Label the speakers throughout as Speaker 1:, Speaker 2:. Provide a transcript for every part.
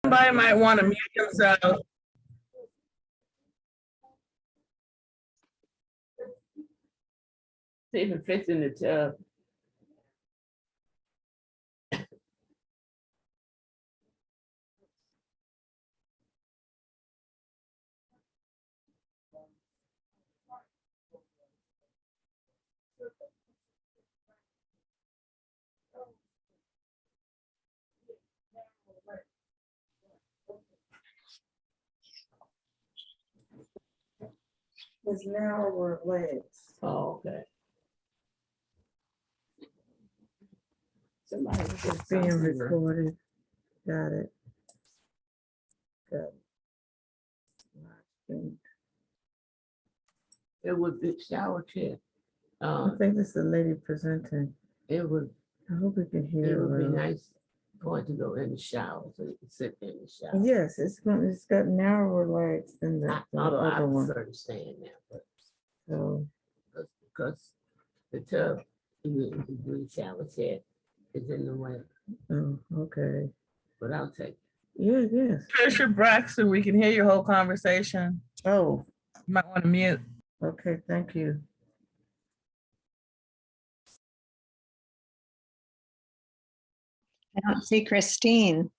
Speaker 1: Somebody might want to mute themselves.
Speaker 2: See if it fits in the tub.
Speaker 3: His narrower legs.
Speaker 2: Oh, okay. Somebody was
Speaker 3: It's
Speaker 2: just
Speaker 3: being
Speaker 2: talking.
Speaker 3: recorded. Got it. Good.
Speaker 2: It would be shower chair.
Speaker 3: I think this is the lady presenting.
Speaker 2: It would
Speaker 3: I hope we can hear
Speaker 2: be
Speaker 3: her.
Speaker 2: nice for it to go in the shower so you can sit in the shower.
Speaker 3: Yes, it's got narrower legs than the
Speaker 2: Although I
Speaker 3: other one.
Speaker 2: prefer to stand there, but
Speaker 3: So
Speaker 2: because the tub, the shower chair is in the way,
Speaker 3: oh, okay.
Speaker 2: but I'll take it.
Speaker 3: Yeah, yes.
Speaker 1: Trisha Braxton, we can hear your whole conversation.
Speaker 3: Oh,
Speaker 1: You might want to mute.
Speaker 3: okay, thank you.
Speaker 4: I don't see Christine.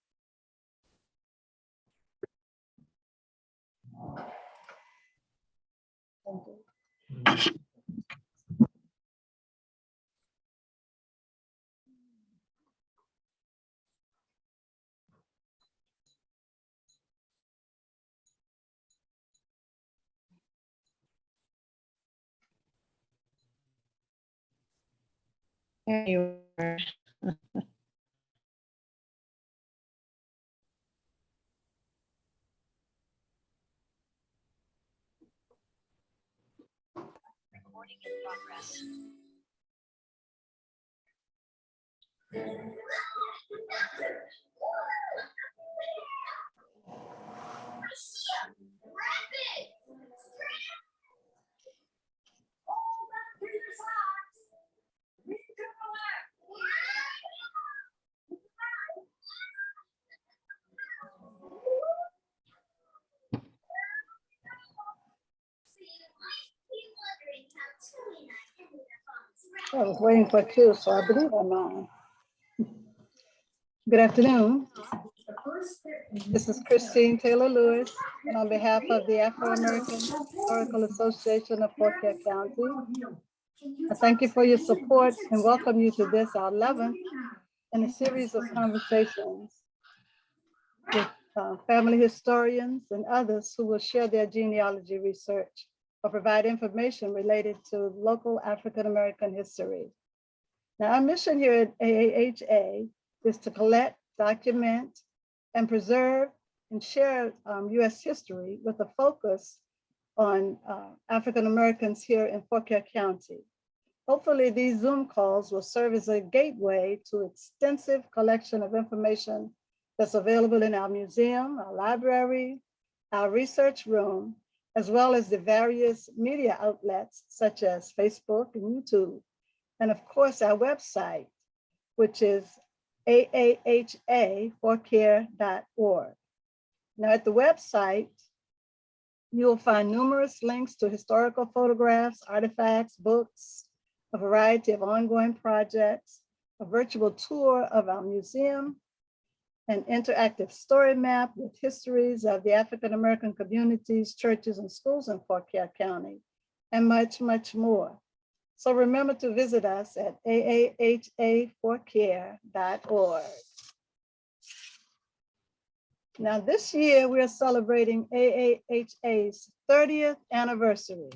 Speaker 4: There you are.
Speaker 5: Recording in progress.
Speaker 6: I was waiting for two, so I believe I'm on. Good afternoon. This is Christine Taylor Lewis, and on behalf of the Afro-American Historical Association of Fauquier County, I thank you for your support and welcome you to this, our 11th in a series of conversations with family historians and others who will share their genealogy research or provide information related to local African-American history. Now, our mission here at AAHA is to collect, document, and preserve and share US history with a focus on African-Americans here in Fauquier County. Hopefully these Zoom calls will serve as a gateway to extensive collection of information that's available in our museum, our library, our research room, as well as the various media outlets such as Facebook and YouTube, and of course our website, which is AAHA4care.org. Now at the website, you'll find numerous links to historical photographs, artifacts, books, a variety of ongoing projects, a virtual tour of our museum, an interactive story map with histories of the African-American communities, churches, and schools in Fauquier County, and much, much more. So remember to visit us at AAHA4care.org. Now this year we are celebrating AAHA's 30th anniversary.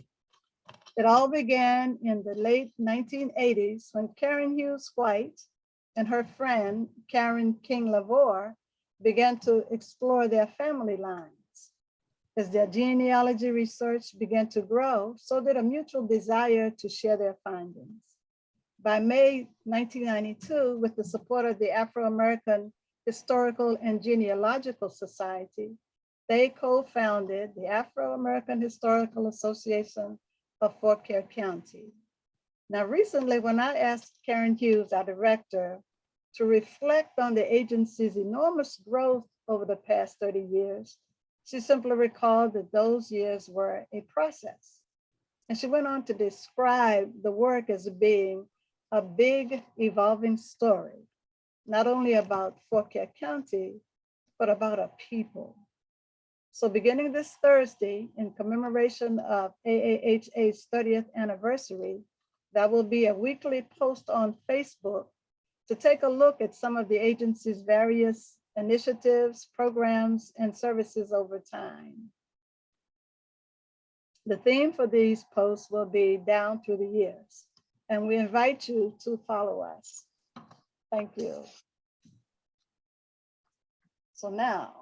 Speaker 6: It all began in the late 1980s when Karen Hughes White and her friend Karen King Lavore began to explore their family lines. As their genealogy research began to grow, so did a mutual desire to share their findings. By May 1992, with the support of the Afro-American Historical and Genealogical Society, they co-founded the Afro-American Historical Association of Fauquier County. Now, recently, when I asked Karen Hughes, our director, to reflect on the agency's enormous growth over the past 30 years. She simply recalled that those years were a process. And she went on to describe the work as being a big evolving story, not only about Fauquier County, but about a people. So beginning this Thursday, in commemoration of AAHA's 30th anniversary, that will be a weekly post on Facebook to take a look at some of the agency's various initiatives, programs, and services over time. The theme for these posts will be down through the years, and we invite you to follow us. Thank you. So now,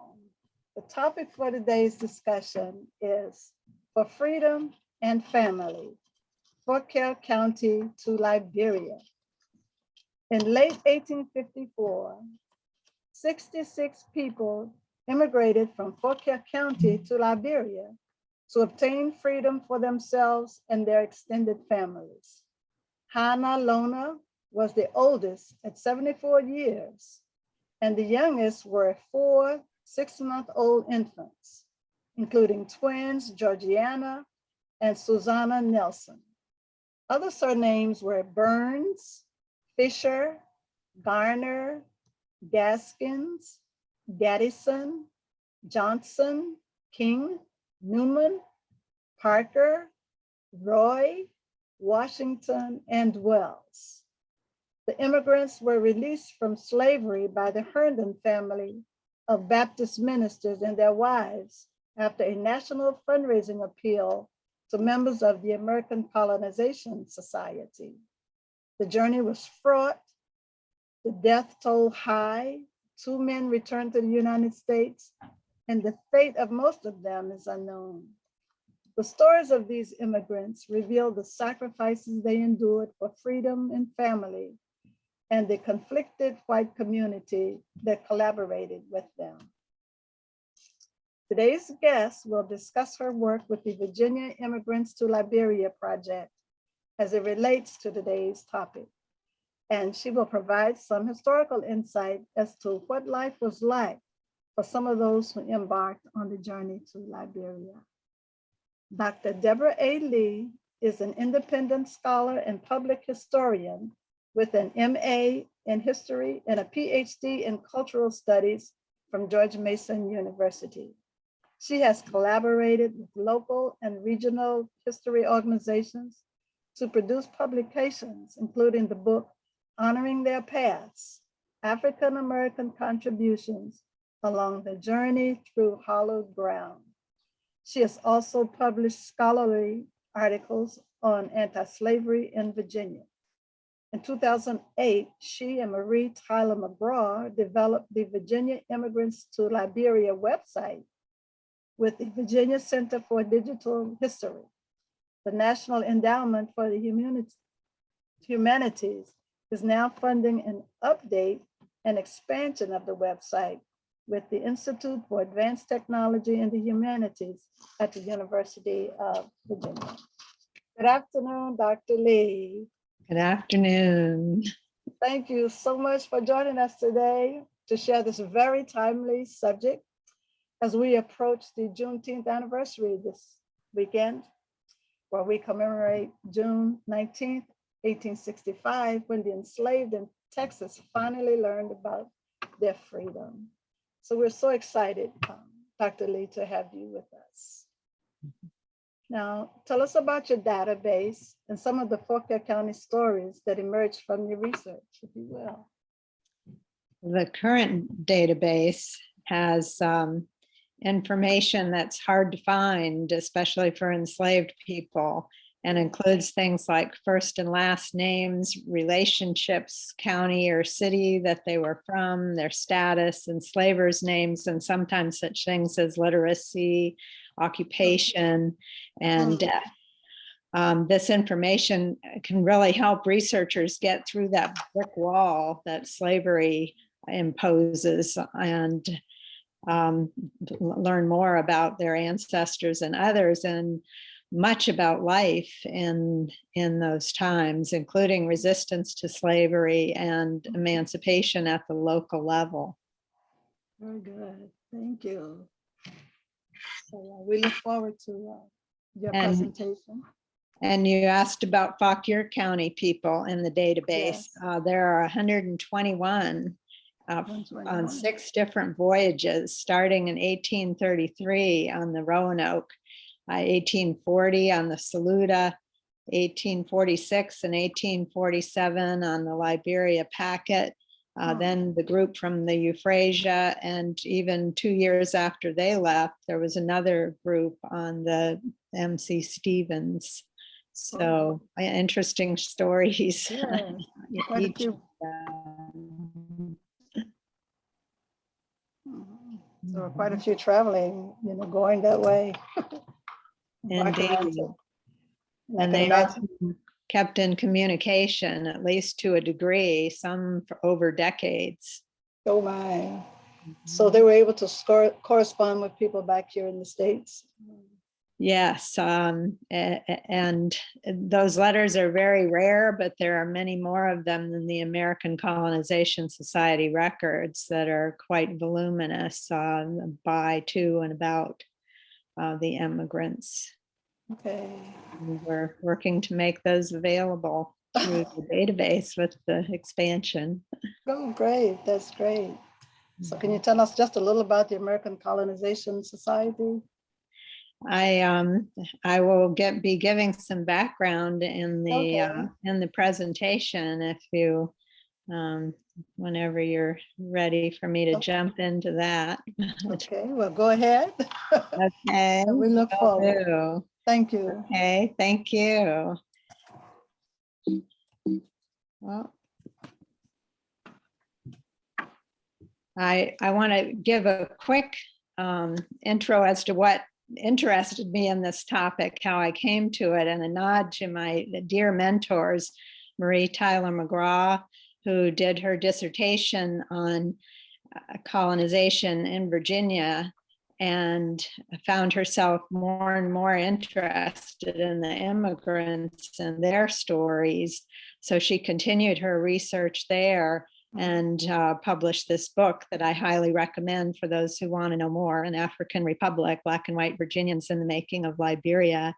Speaker 6: the topic for today's discussion is For Freedom and Family, Fauquier County to Liberia. In late 1854, 66 people immigrated from Fauquier County to Liberia to obtain freedom for themselves and their extended families. Hannah Lona was the oldest at 74 years, and the youngest were 4 6-month-old infants, including twins Georgianna and Susannah Nelson. Other surnames were Burns, Fisher, Garner, Gaskins, Garrison, Johnson, King, Newman, Parker, Roy, Washington, and Wells. The immigrants were released from slavery by the Herndon family of Baptist ministers and their wives after a national fundraising appeal to members of the American Colonization Society. The journey was fraught, the death toll high, 2 men returned to the United States, and the fate of most of them is unknown. The stories of these immigrants reveal the sacrifices they endured for freedom and family, and the conflicted white community that collaborated with them. Today's guest will discuss her work with the Virginia Immigrants to Liberia project as it relates to today's topic. And she will provide some historical insight as to what life was like for some of those who embarked on the journey to Liberia. Dr. Deborah A. Lee is an independent scholar and public historian with an MA in history and a PhD in cultural studies from George Mason University. She has collaborated with local and regional history organizations to produce publications, including the book, Honoring Their Paths, African-American Contributions Along the Journey Through Hallowed Ground. She has also published scholarly articles on anti-slavery in Virginia. In 2008, she and Marie Tyler McGraw developed the Virginia Immigrants to Liberia website with the Virginia Center for Digital History. The National Endowment for the Humanities is now funding an update and expansion of the website with the Institute for Advanced Technology in the Humanities at the University of Virginia. Good afternoon, Dr. Lee.
Speaker 4: Good afternoon.
Speaker 6: Thank you so much for joining us today to share this very timely subject as we approach the Juneteenth anniversary this weekend, where we commemorate June 19th, 1865, when the enslaved in Texas finally learned about their freedom. So we're so excited, Dr. Lee, to have you with us. Now, tell us about your database and some of the Fauquier County stories that emerged from your research, if you will.
Speaker 4: The current database has information that's hard to find, especially for enslaved people, and includes things like first and last names, relationships, county or city that they were from, their status, enslavers' names, and sometimes such things as literacy, occupation, and death. This information can really help researchers get through that brick wall that slavery imposes and learn more about their ancestors and others, and much about life in those times, including resistance to slavery and emancipation at the local level.
Speaker 6: Very good. Thank you. So we look forward to your
Speaker 4: And-
Speaker 6: presentation.
Speaker 4: And you asked about Fauquier County people in the database.
Speaker 6: Yes.
Speaker 4: There are 121 on
Speaker 6: 121.
Speaker 4: 6 different voyages, starting in 1833 on the Roanoke, 1840 on the Saluda, 1846 and 1847 on the Liberia packet, then the group from the Euphrasia, and even 2 years after they left, there was another group on the MC Stevens. So interesting stories.
Speaker 6: Yeah, quite a
Speaker 4: Each
Speaker 6: few.
Speaker 4: of them.
Speaker 6: So quite a few traveling, going that way.
Speaker 4: Indeed.
Speaker 6: I
Speaker 4: And
Speaker 6: can
Speaker 4: they
Speaker 6: imagine.
Speaker 4: also kept in communication, at least to a degree, some for over decades.
Speaker 6: Oh my. So they were able to correspond with people back here in the States.
Speaker 4: Yes, and those letters are very rare, but there are many more of them than the American Colonization Society records that are quite voluminous by, to, and about the immigrants.
Speaker 6: Okay.
Speaker 4: We're working to make those available through the database with the expansion.
Speaker 6: Oh, great. That's great. So can you tell us just a little about the American Colonization Society?
Speaker 4: I will be giving some background in the presentation if you whenever you're ready for me to jump into that.
Speaker 6: Okay, well, go ahead.
Speaker 4: Okay.
Speaker 6: We look
Speaker 4: will
Speaker 6: forward.
Speaker 4: do.
Speaker 6: Thank you.
Speaker 4: Okay, thank you. Well, I want to give a quick intro as to what interested me in this topic, how I came to it, and a nod to my dear mentors, Marie Tyler McGraw, who did her dissertation on colonization in Virginia and found herself more and more interested in the immigrants and their stories. So she continued her research there and published this book that I highly recommend for those who want to know more, An African Republic, Black and White Virginians in the Making of Liberia.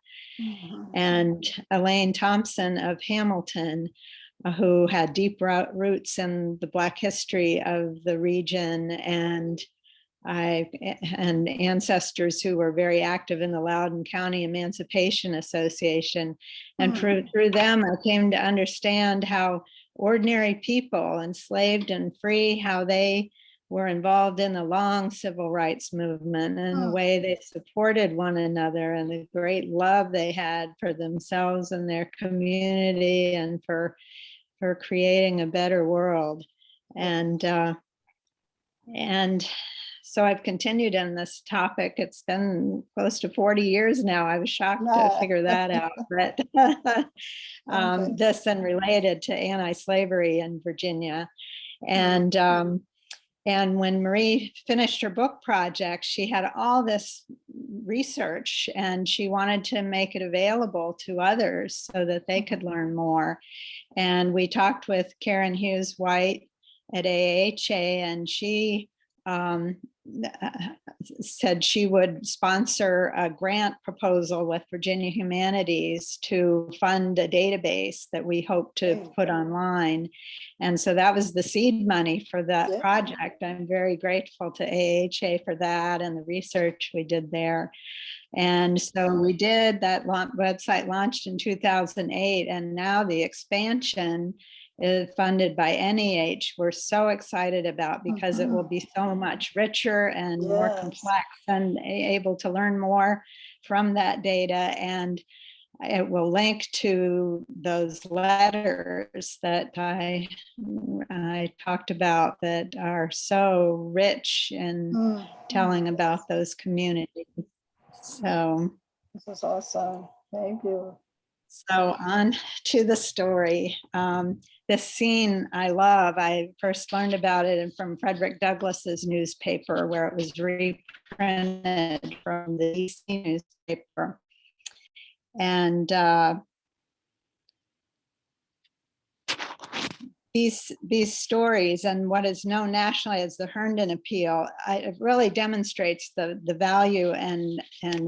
Speaker 4: And Elaine Thompson of Hamilton, who had deep roots in the Black history of the region and ancestors who were very active in the Loudoun County Emancipation Association. And through them, I came to understand how ordinary people, enslaved and free, how they were involved in the long civil rights movement and the way they supported one another and the great love they had for themselves and their community and for creating a better world. And so I've continued in this topic. It's been close to 40 years now. I was shocked to figure that out, but this and related to anti-slavery in Virginia. And when Marie finished her book project, she had all this research and she wanted to make it available to others so that they could learn more. And we talked with Karen Hughes White at AAHA, and she said she would sponsor a grant proposal with Virginia Humanities to fund a database that we hope to put online. And so that was the seed money for that project. I'm very grateful to AAHA for that and the research we did there. And so we did that. Website launched in 2008, and now the expansion is funded by NEH. We're so excited about because it will be so much richer and more complex and able to learn more from that data. And it will link to those letters that I talked about that are so rich in telling about those communities. So
Speaker 6: this is awesome. Thank you.
Speaker 4: So on to the story. This scene I love. I first learned about it from Frederick Douglass's newspaper, where it was reprinted from the DC newspaper. And these stories and what is known nationally as the Herndon Appeal, it really demonstrates the value and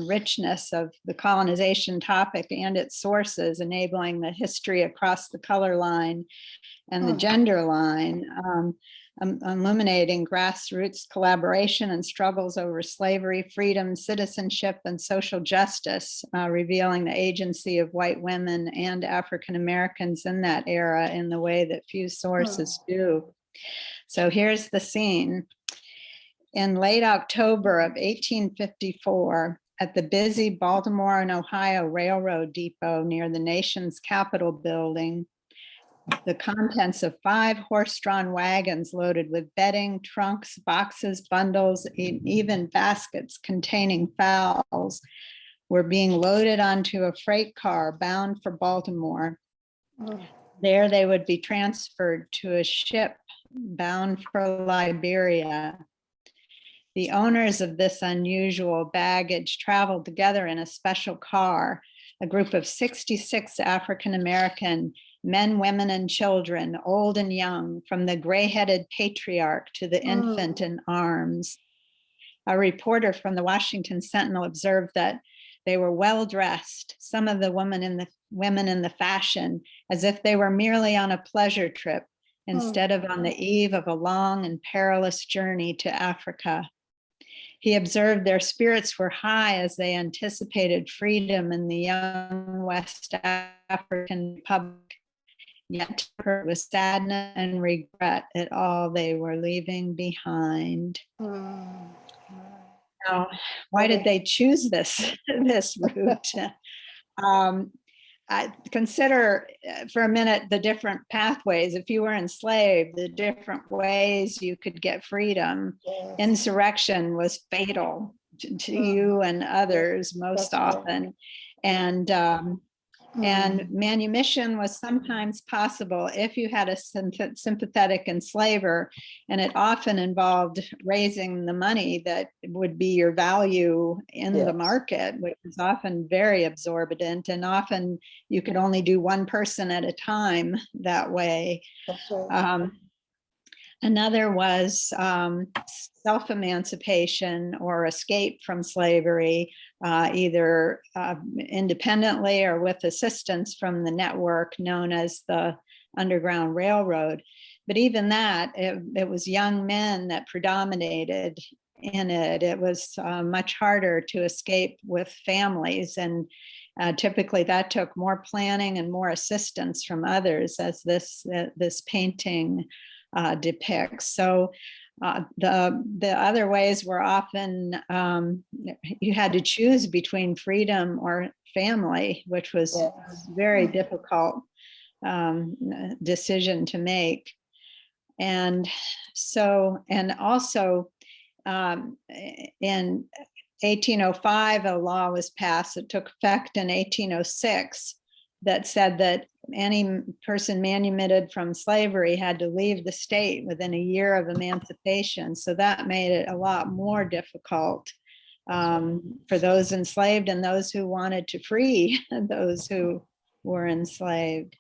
Speaker 4: richness of the colonization topic and its sources, enabling the history across the color line and the gender line, illuminating grassroots collaboration and struggles over slavery, freedom, citizenship, and social justice, revealing the agency of white women and African Americans in that era in the way that few sources do. So here's the scene. In late October of 1854, at the busy Baltimore and Ohio Railroad Depot near the nation's Capitol building, the contents of 5 horse-drawn wagons loaded with bedding, trunks, boxes, bundles, even baskets containing fowls were being loaded onto a freight car bound for Baltimore. There they would be transferred to a ship bound for Liberia. The owners of this unusual baggage traveled together in a special car, a group of 66 African-American men, women, and children, old and young, from the gray-headed patriarch to the infant in arms. A reporter from the Washington Sentinel observed that they were well-dressed, some of the women in the fashion, as if they were merely on a pleasure trip instead of on the eve of a long and perilous journey to Africa. He observed their spirits were high as they anticipated freedom in the young West African Republic, yet tempered with sadness and regret at all they were leaving behind. Now, why did they choose this route? I consider for a minute the different pathways. If you were enslaved, the different ways you could get freedom. Insurrection was fatal to you and others most often. And manumission was sometimes possible if you had a sympathetic enslaver, and it often involved raising the money that would be your value in the market, which is often very absorbent, and often you could only do one person at a time that way. Another was self-emancipation or escape from slavery, either independently or with assistance from the network known as the Underground Railroad. But even that, it was young men that predominated in it. It was much harder to escape with families, and typically that took more planning and more assistance from others, as this painting depicts. So the other ways were often you had to choose between freedom or family, which was a very difficult decision to make. And so, and also in 1805, a law was passed that took effect in 1806 that said that any person manumitted from slavery had to leave the state within a year of emancipation. So that made it a lot more difficult for those enslaved and those who wanted to free those who were enslaved.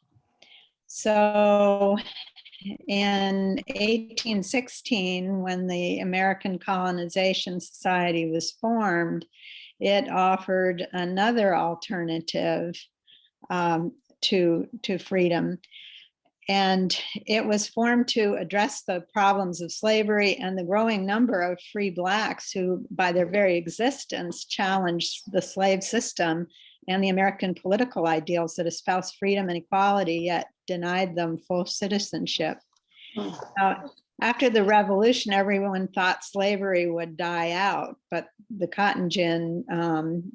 Speaker 4: So in 1816, when the American Colonization Society was formed, it offered another alternative to freedom. And it was formed to address the problems of slavery and the growing number of free Blacks who, by their very existence, challenged the slave system and the American political ideals that espoused freedom and equality, yet denied them full citizenship. After the Revolution, everyone thought slavery would die out, but the cotton gin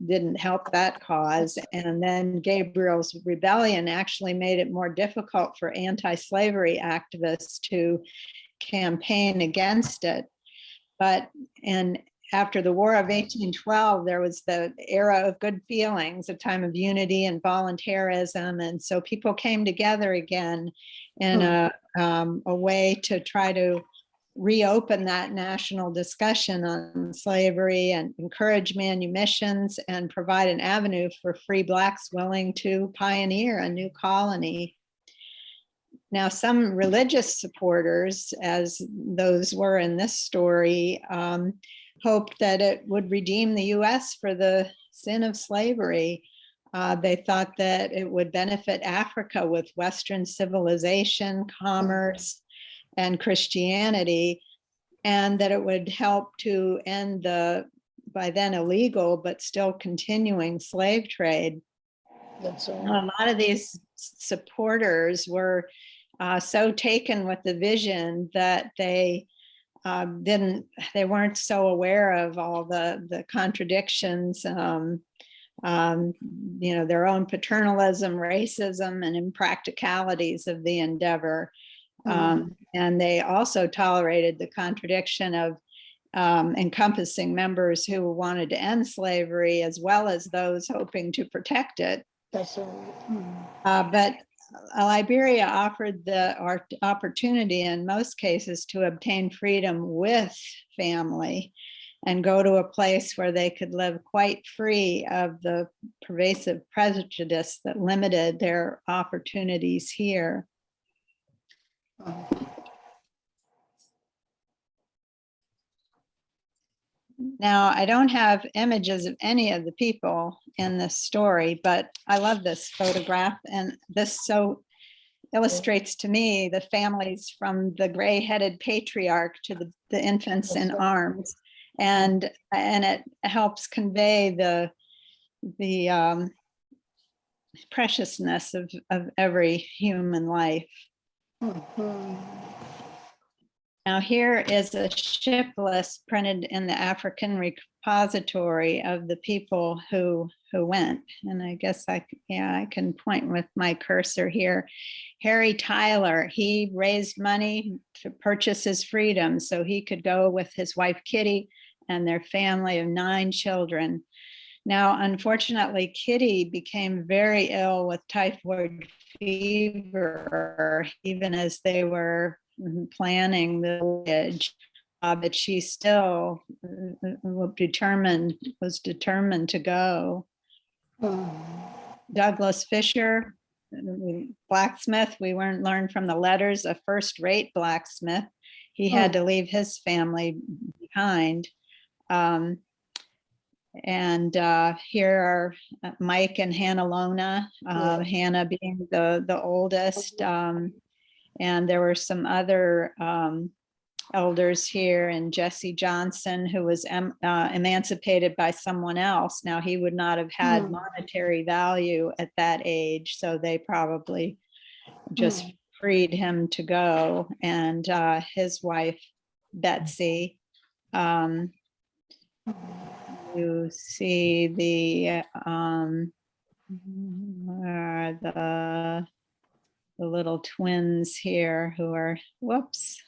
Speaker 4: didn't help that cause. And then Gabriel's rebellion actually made it more difficult for anti-slavery activists to campaign against it. But after the War of 1812, there was the era of good feelings, a time of unity and voluntarism. And so people came together again in a way to try to reopen that national discussion on slavery and encourage manumissions and provide an avenue for free Blacks willing to pioneer a new colony. Now, some religious supporters, as those were in this story, hoped that it would redeem the US for the sin of slavery. They thought that it would benefit Africa with Western civilization, commerce, and Christianity, and that it would help to end the, by then illegal, but still continuing slave trade.
Speaker 6: That's
Speaker 4: A
Speaker 6: right.
Speaker 4: lot of these supporters were so taken with the vision that they weren't so aware of all the contradictions, their own paternalism, racism, and impracticalities of the endeavor. And they also tolerated the contradiction of encompassing members who wanted to end slavery, as well as those hoping to protect it.
Speaker 6: That's right.
Speaker 4: But Liberia offered the opportunity in most cases to obtain freedom with family and go to a place where they could live quite free of the pervasive prejudice that limited their opportunities here. Now, I don't have images of any of the people in this story, but I love this photograph, and this so illustrates to me the families from the gray-headed patriarch to the infants in arms, and it helps convey the preciousness of every human life. Now, here is a ship list printed in the African repository of the people who went. And I guess I can point with my cursor here. Harry Tyler, he raised money to purchase his freedom so he could go with his wife Kitty and their family of 9 children. Now, unfortunately, Kitty became very ill with typhoid fever, even as they were planning the voyage, but she still was determined to go. Douglas Fisher, blacksmith, we learned from the letters, a first-rate blacksmith. He had to leave his family behind. And here are Mike and Hannah Lona, Hannah being the oldest. And there were some other elders here, and Jesse Johnson, who was emancipated by someone else. Now, he would not have had monetary value at that age, so they probably just freed him to go. And his wife, Betsy, you see the little twins here who are, whoops.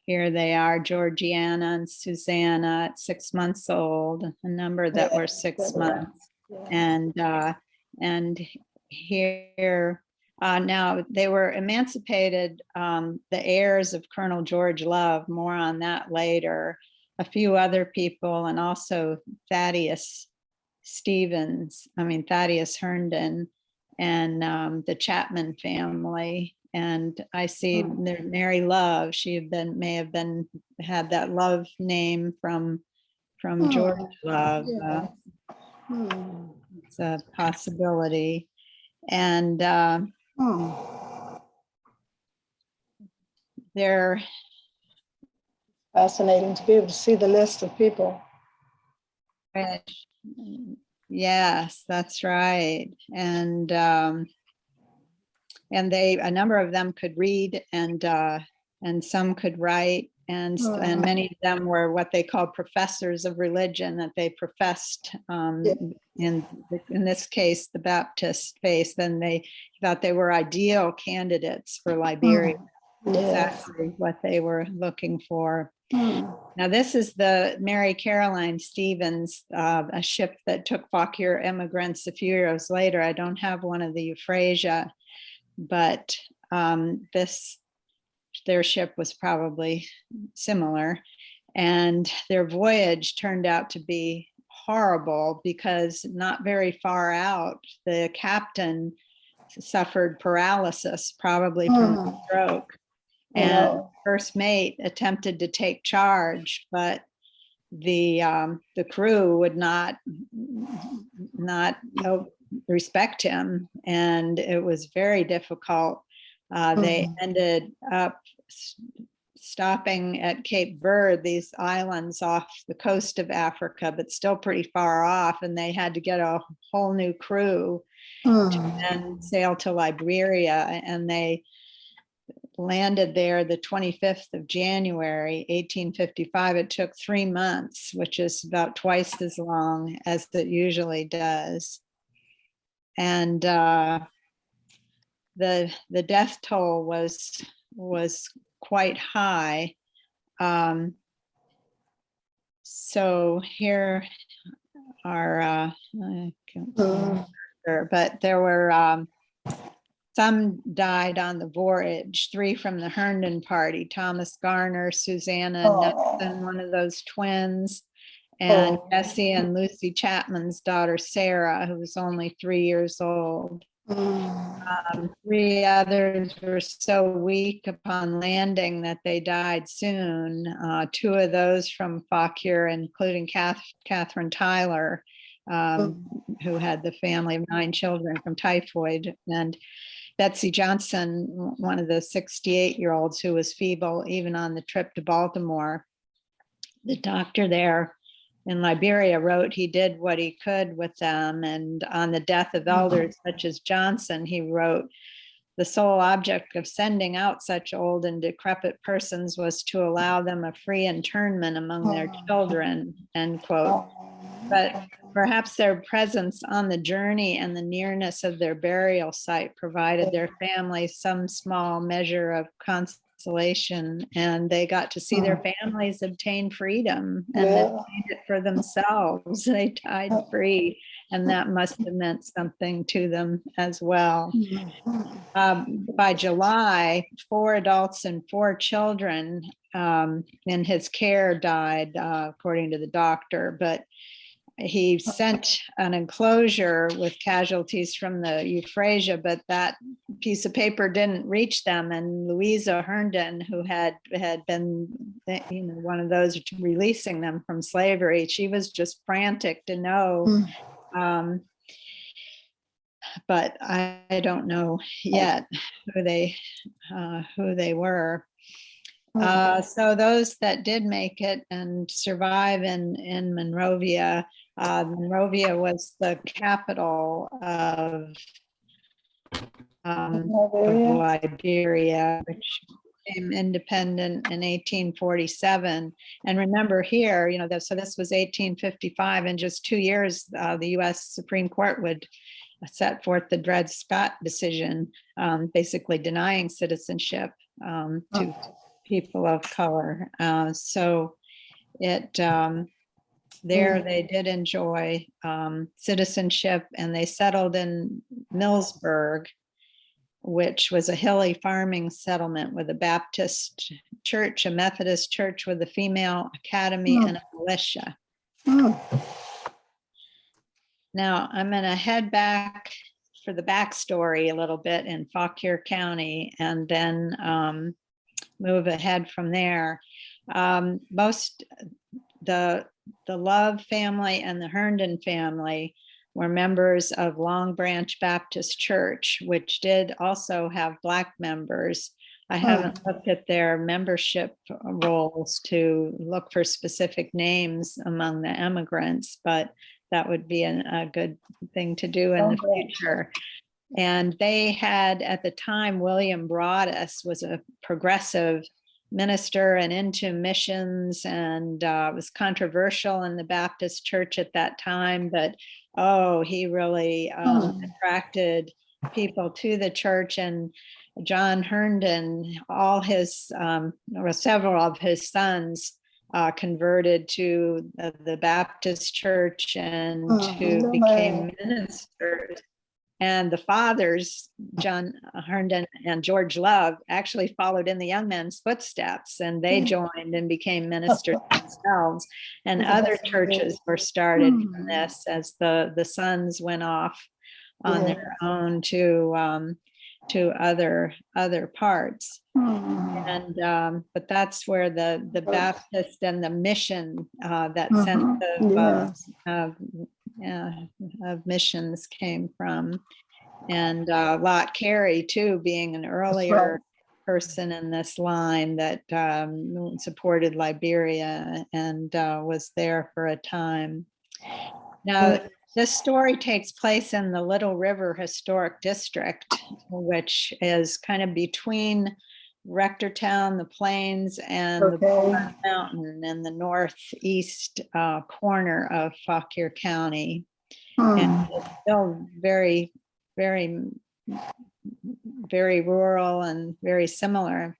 Speaker 4: Here they are, Georgianna and Susannah at 6 months old, a number that were 6 months. And here, now they were emancipated, the heirs of Colonel George Love, more on that later, a few other people, and also Thaddeus Herndon, and the Chapman family. And I see Mary Love. She may have had that Love name from George Love. It's a possibility. And they're
Speaker 6: fascinating to be able to see the list of people.
Speaker 4: Yes, that's right. And a number of them could read, and some could write, and many of them were what they call professors of religion, that they professed in this case the Baptist faith. Then they thought they were ideal candidates for Liberia. Exactly what they were looking for. Now, this is the Mary Caroline Stevens, a ship that took Fauquier immigrants a few years later. I don't have one of the Euphrasia, but their ship was probably similar. And their voyage turned out to be horrible, because not very far out, the captain suffered paralysis, probably from a stroke. And first mate attempted to take charge, but the crew would not respect him, and it was very difficult. They ended up stopping at Cape Verde, these islands off the coast of Africa, but still pretty far off, and they had to get a whole new crew and sail to Liberia, and they landed there the 25th of January, 1855. It took 3 months, which is about twice as long as it usually does. And the death toll was quite high. So here are, I can't remember, but there were some died on the voyage, 3 from the Herndon party, Thomas Garner, Susannah Nelson, one of those twins, and Jesse and Lucy Chapman's daughter, Sarah, who was only 3 years old. 3 others were so weak upon landing that they died soon. 2 of those from Fauquier, including Catherine Tyler, who had the family of 9 children from typhoid, and Betsy Johnson, one of the 68-year-olds who was feeble even on the trip to Baltimore. The doctor there in Liberia wrote he did what he could with them, and on the death of elders such as Johnson, he wrote, "The sole object of sending out such old and decrepit persons was to allow them a free internment among their children," end quote. But perhaps their presence on the journey and the nearness of their burial site provided their families some small measure of consolation, and they got to see their families obtain freedom and obtain it for themselves. They died free, and that must have meant something to them as well. By July, 4 adults and 4 children in his care died, according to the doctor, but he sent an enclosure with casualties from the Euphrasia, but that piece of paper didn't reach them. And Louisa Herndon, who had been, one of those releasing them from slavery, she was just frantic to know. But I don't know yet who they were. So those that did make it and survive in Monrovia, Monrovia was the capital of Liberia, which became independent in 1847. And remember here, so this was 1855. In just 2 years, the U.S. Supreme Court would set forth the Dred Scott decision, basically denying citizenship to people of color. So it there they did enjoy citizenship, and they settled in Millsburg, which was a hilly farming settlement with a Baptist church, a Methodist church with a female academy, and a militia. Now I'm going to head back for the backstory a little bit in Fauquier County, and then move ahead from there. The Love family and the Herndon family were members of Long Branch Baptist Church, which did also have Black members. I haven't looked at their membership rolls to look for specific names among the emigrants, but that would be a good thing to do in the future. And they had, at the time, William Broadus was a progressive minister and into missions, and was controversial in the Baptist church at that time, but he really attracted people to the church. And John Herndon, all his or several of his sons converted to the Baptist church and became ministers. And the fathers, John Herndon and George Love, actually followed in the young men's footsteps, and they joined and became ministers themselves. And other churches were started from this as the sons went off on
Speaker 6: Yeah.
Speaker 4: their own to other parts. And but that's where the Baptist and the mission, that sense
Speaker 6: Yes.
Speaker 4: of missions came from. And Lot Carey too, being an earlier person in this line that supported Liberia and was there for a time. Now, this story takes place in the Little River Historic District, which is kind of between Rectortown, the Plains, and the Blue Mountain in the northeast corner of Fauquier County. And it's still very, very, very rural and very similar.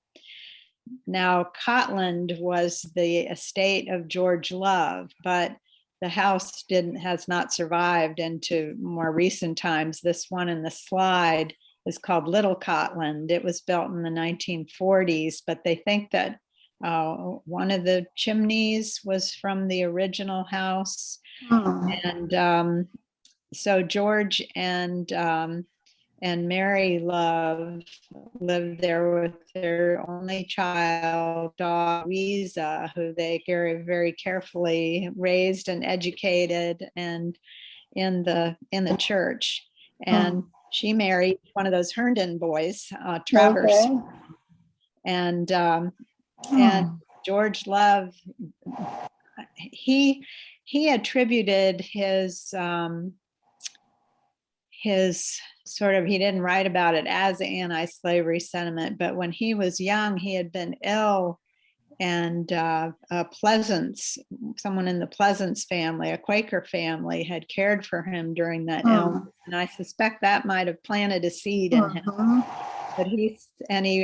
Speaker 4: Now, Cotland was the estate of George Love, but the house has not survived into more recent times. This one in the slide is called Little Cotland. It was built in the 1940s, but they think that one of the chimneys was from the original house. And so George and Mary Love lived there with their only child, dog Louisa, who they very carefully raised and educated, and in the church. And she married one of those Herndon boys, Travers. And George Love, he attributed his sort of, he didn't write about it as anti-slavery sentiment, but when he was young, he had been ill, and Pleasance, someone in the Pleasance family, a Quaker family, had cared for him during that illness. And I suspect that might have planted a seed in him. But he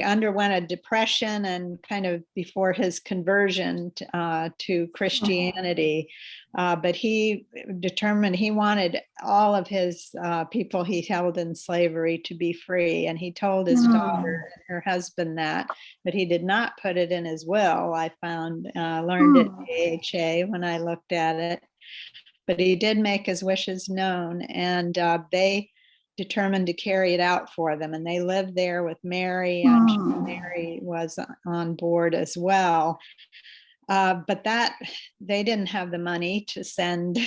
Speaker 4: underwent a depression, and kind of before his conversion to Christianity. But he determined he wanted all of his people he held in slavery to be free. And he told his daughter and her husband that, but he did not put it in his will. I learned at AAHA when I looked at it. But he did make his wishes known, and they determined to carry it out for them. And they lived there with Mary, and Mary was on board as well. But they didn't have the money to send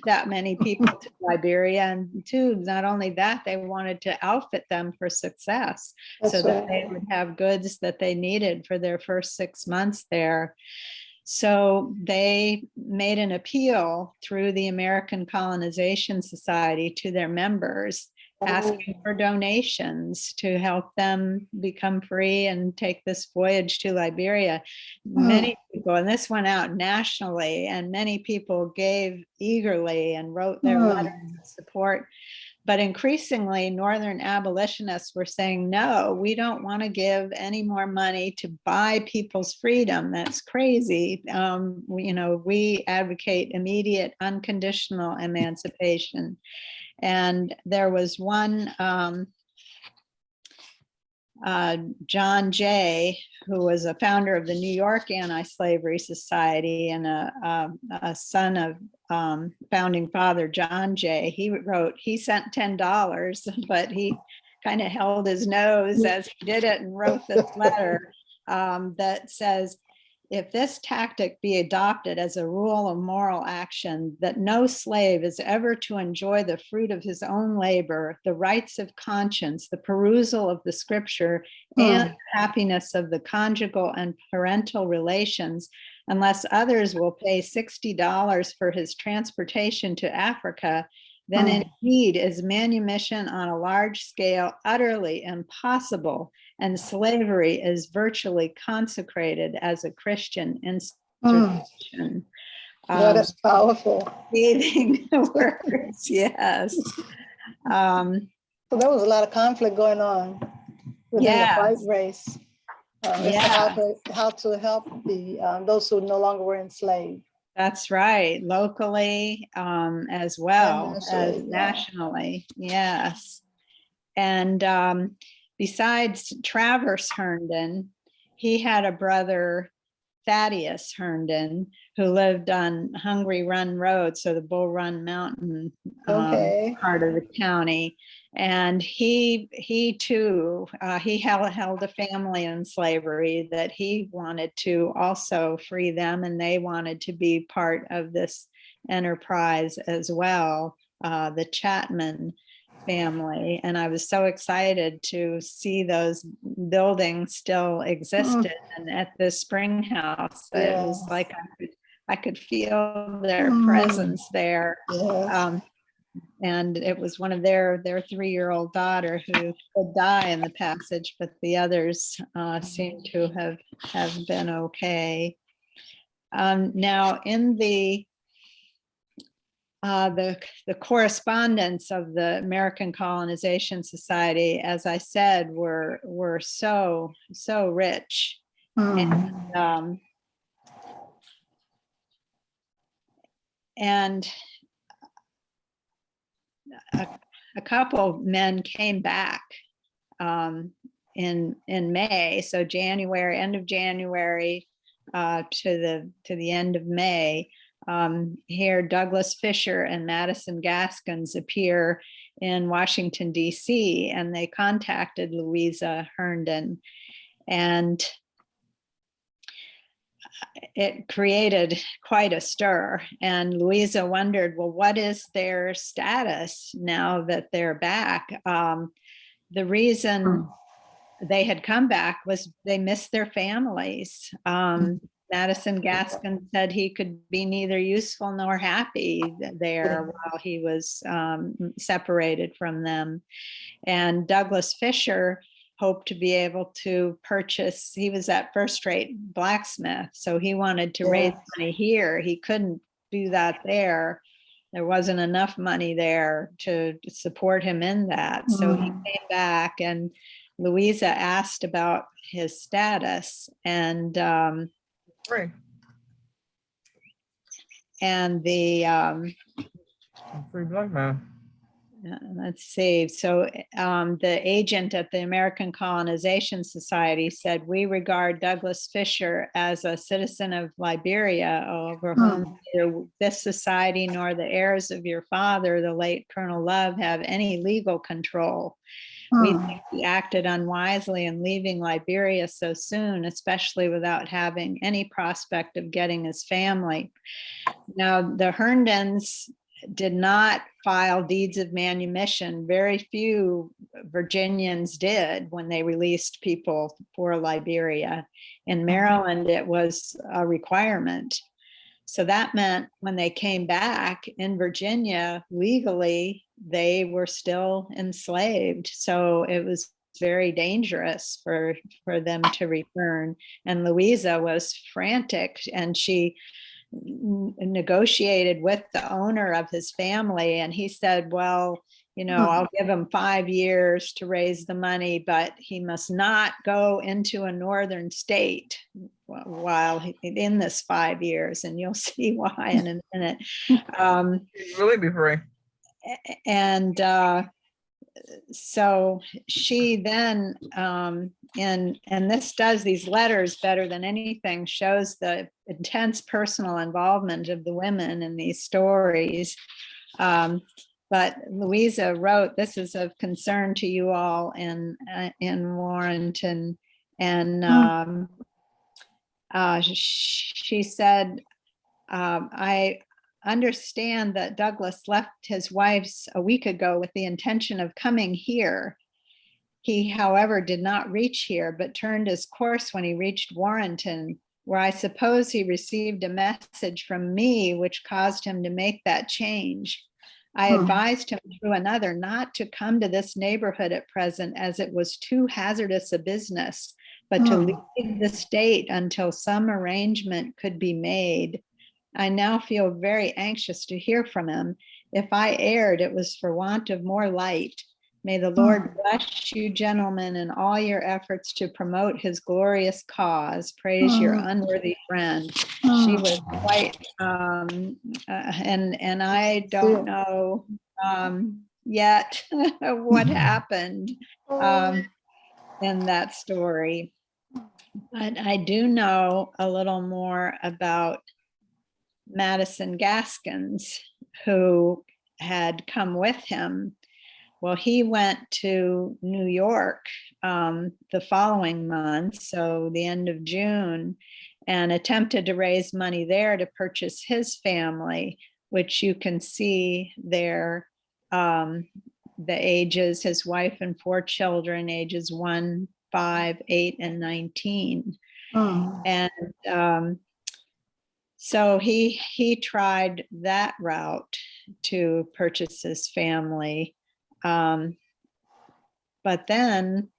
Speaker 4: that many people to Liberia. And two, not only that, they wanted to outfit them for success so that they would have goods that they needed for their first 6 months there. So they made an appeal through the American Colonization Society to their members, asking for donations to help them become free and take this voyage to Liberia. Many people, and this went out nationally, and many people gave eagerly and wrote their letters of support. But increasingly, Northern abolitionists were saying, no, we don't want to give any more money to buy people's freedom. That's crazy. We advocate immediate, unconditional emancipation. And there was one, John Jay, who was a founder of the New York Anti-Slavery Society and a son of founding father John Jay. He sent $10, but he kind of held his nose as he did it and wrote this letter that says, if this tactic be adopted as a rule of moral action, that no slave is ever to enjoy the fruit of his own labor, the rights of conscience, the perusal of the scripture, and the happiness of the conjugal and parental relations, unless others will pay $60 for his transportation to Africa, then indeed is manumission on a large scale utterly impossible, and slavery is virtually consecrated as a Christian institution.
Speaker 6: That is powerful.
Speaker 4: Scathing words, yes.
Speaker 6: So there was a lot of conflict going on within the white race. How to help those who no longer were enslaved.
Speaker 4: That's right, locally as well as nationally, yes. And besides Travers Herndon, he had a brother Thaddeus Herndon, who lived on Hungry Run Road, so the Bull Run Mountain
Speaker 6: Okay.
Speaker 4: part of the county. And he too, he held a family in slavery that he wanted to also free them, and they wanted to be part of this enterprise as well, the Chapman family. And I was so excited to see those buildings still existed and at the spring house. It was
Speaker 6: Yes.
Speaker 4: like I could feel their
Speaker 6: Mm.
Speaker 4: presence there.
Speaker 6: Yes.
Speaker 4: And it was one of their 3-year-old daughter who would die in the passage, but the others seem to have been okay. Now in the correspondence of the American Colonization Society, as I said, were so rich.
Speaker 6: Mm.
Speaker 4: And a couple men came back in May, so January, end of January to the end of May. Here, Douglas Fisher and Madison Gaskins appear in Washington, D.C., and they contacted Louisa Herndon, and it created quite a stir. And Louisa wondered, well, what is their status now that they're back? The reason they had come back was they missed their families. Madison Gaskins said he could be neither useful nor happy there while he was separated from them. And Douglas Fisher hoped to be able to purchase, he was at first rate Blacksmith, so he wanted to raise money here. He couldn't do that there. There wasn't enough money there to support him in that. So he came back, and Louisa asked about his status, and
Speaker 1: Free.
Speaker 4: the
Speaker 1: Free black man.
Speaker 4: let's see. So the agent at the American Colonization Society said, we regard Douglas Fisher as a citizen of Liberia, over whom neither this society nor the heirs of your father, the late Colonel Love, have any legal control. We think he acted unwisely in leaving Liberia so soon, especially without having any prospect of getting his family. Now, the Herndons did not file deeds of manumission. Very few Virginians did when they released people for Liberia. In Maryland, it was a requirement. So that meant when they came back in Virginia, legally, they were still enslaved. So it was very dangerous for them to return. And Louisa was frantic, and she negotiated with the owner of his family, and he said, well, you know, I'll give him 5 years to raise the money, but he must not go into a northern state while in this 5 years, and you'll see why in a minute.
Speaker 1: He'd really be free.
Speaker 4: And so she then, and this does, these letters better than anything, shows the intense personal involvement of the women in these stories. But Louisa wrote, this is of concern to you all in Warrenton. And she said, I understand that Douglas left his wife's a week ago with the intention of coming here. He, however, did not reach here, but turned his course when he reached Warrenton, where I suppose he received a message from me which caused him to make that change. I advised him through another not to come to this neighborhood at present, as it was too hazardous a business, but to leave the state until some arrangement could be made. I now feel very anxious to hear from him. If I erred, it was for want of more light. May the Lord bless you, gentlemen, in all your efforts to promote his glorious cause. Praise your unworthy friend. She was quite, and I don't know yet what happened in that story. But I do know a little more about Madison Gaskins, who had come with him. Well, he went to New York the following month, so the end of June, and attempted to raise money there to purchase his family, which you can see there. The ages, his wife and 4 children, ages 1, 5, 8, and 19. And so he tried that route to purchase his family. But then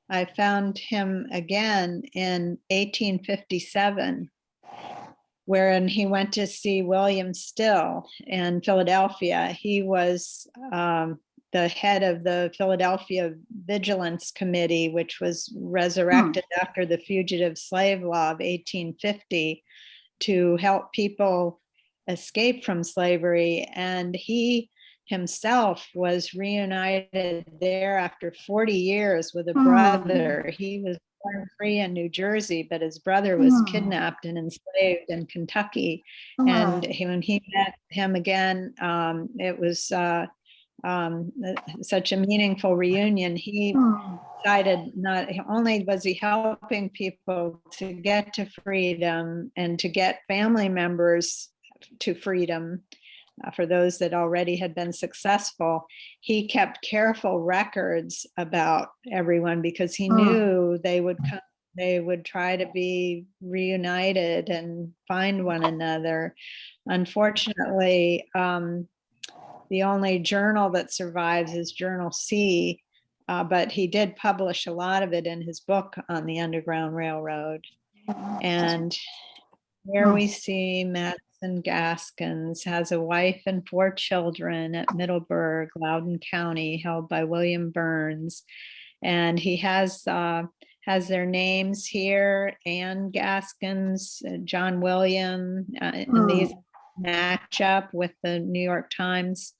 Speaker 4: I found him again in 1857, wherein he went to see William Still in Philadelphia. He was the head of the Philadelphia Vigilance Committee, which was resurrected after the Fugitive Slave Law of 1850 to help people escape from slavery. And he himself was reunited there after 40 years with a brother. He was born free in New Jersey, but his brother was kidnapped and enslaved in Kentucky. And when he met him again, it was such a meaningful reunion. He decided not only was he helping people to get to freedom and to get family members to freedom, for those that already had been successful, he kept careful records about everyone because he knew they would come, they would try to be reunited and find one another. Unfortunately, the only journal that survives is Journal C, but he did publish a lot of it in his book on the Underground Railroad. And here we see Madison Gaskins has a wife and 4 children at Middleburg, Loudoun County, held by William Burns. And he has their names here: Ann Gaskins, John William, and these match up with the New York Times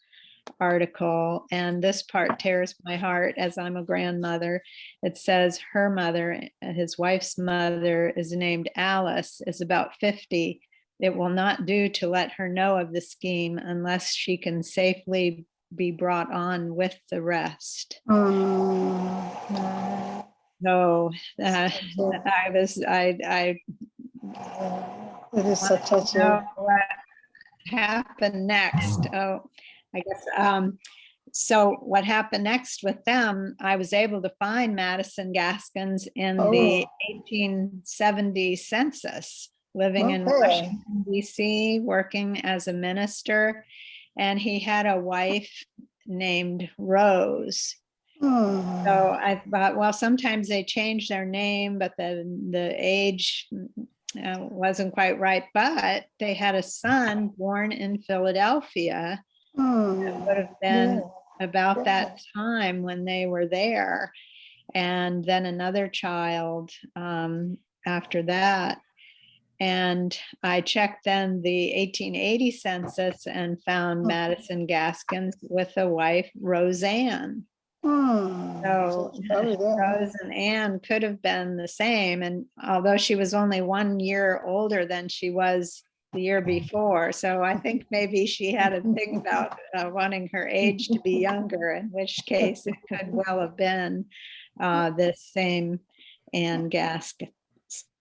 Speaker 4: article. And this part tears my heart as I'm a grandmother. It says her mother, his wife's mother, is named Alice, is about 50. It will not do to let her know of the scheme unless she can safely be brought on with the rest. So
Speaker 6: It is so touching.
Speaker 4: What happened next? Oh, I guess. So what happened next with them, I was able to find Madison Gaskins in the 1870 census, living in Washington, D.C., working as a minister. And he had a wife named Rose. So I thought, well, sometimes they change their name, but the age wasn't quite right. But they had a son born in Philadelphia. That would have been about that time when they were there. And then another child after that. And I checked then the 1880 census and found Madison Gaskins with a wife, Roseanne. So Rose and Anne could have been the same. And although she was only 1 year older than she was the year before. So I think maybe she had a thing about wanting her age to be younger, in which case it could well have been this same Anne Gaskins.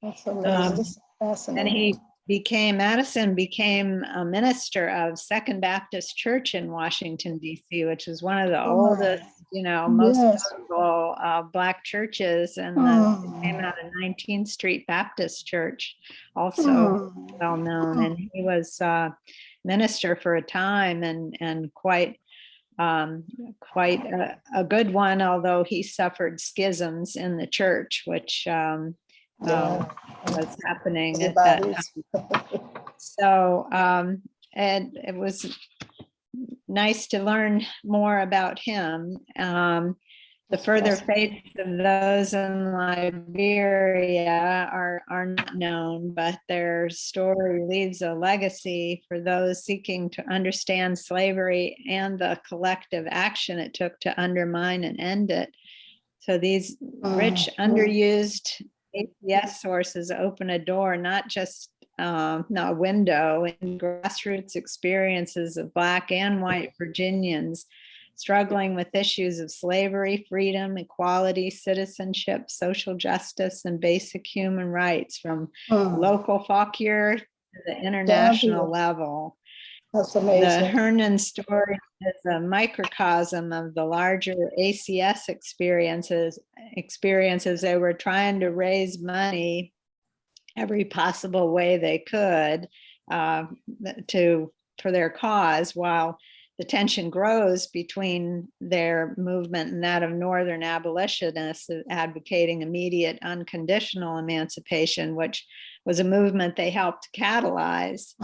Speaker 6: That's amazing. This is fascinating.
Speaker 4: And Madison became a minister of Second Baptist Church in Washington, D.C., which is one of the oldest, most notable Black churches, and it came out of 19th Street Baptist Church, also well known. And he was minister for a time, and quite a good one, although he suffered schisms in the church, which was happening at that time. So, and it was nice to learn more about him. The further fates of those in Liberia are not known, but their story leaves a legacy for those seeking to understand slavery and the collective action it took to undermine and end it. So these rich, underused APS sources open a door, not just no, a window in grassroots experiences of Black and white Virginians struggling with issues of slavery, freedom, equality, citizenship, social justice, and basic human rights from local Fauquier to the international level.
Speaker 6: That's
Speaker 4: The
Speaker 6: amazing.
Speaker 4: Herndon story is a microcosm of the larger ACS experiences. They were trying to raise money every possible way they could for their cause, while the tension grows between their movement and that of Northern abolitionists advocating immediate unconditional emancipation, which was a movement they helped catalyze.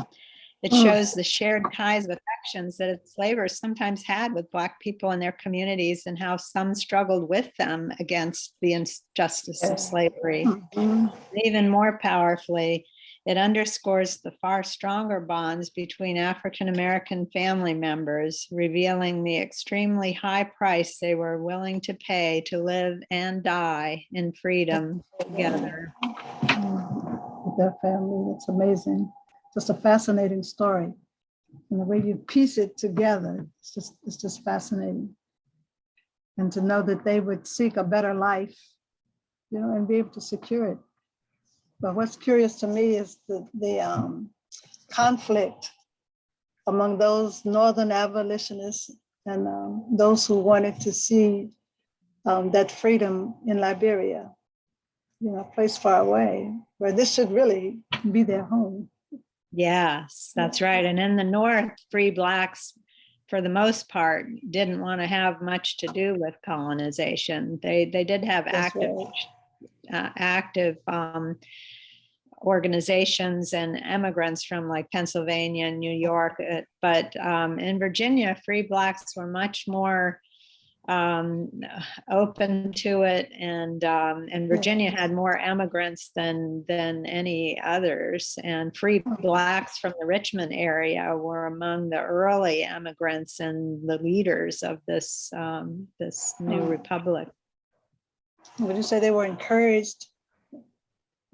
Speaker 4: It shows the shared ties of affections that enslavers sometimes had with Black people in their communities and how some struggled with them against the injustice of slavery. And even more powerfully, it underscores the far stronger bonds between African-American family members, revealing the extremely high price they were willing to pay to live and die in freedom together.
Speaker 6: With their family, it's amazing. Just a fascinating story. And the way you piece it together, it's just fascinating. And to know that they would seek a better life, you know, and be able to secure it. But what's curious to me is the conflict among those Northern abolitionists and those who wanted to see that freedom in Liberia, you know, a place far away, where this should really be their home.
Speaker 4: Yes, that's right. And in the North, free Blacks, for the most part, didn't want to have much to do with colonization. They did have
Speaker 6: That's
Speaker 4: active organizations and immigrants from like Pennsylvania and New York, but in Virginia, free Blacks were much more open to it, and Virginia had more immigrants than any others, and free Blacks from the Richmond area were among the early immigrants and the leaders of this new republic.
Speaker 6: Would you say they were encouraged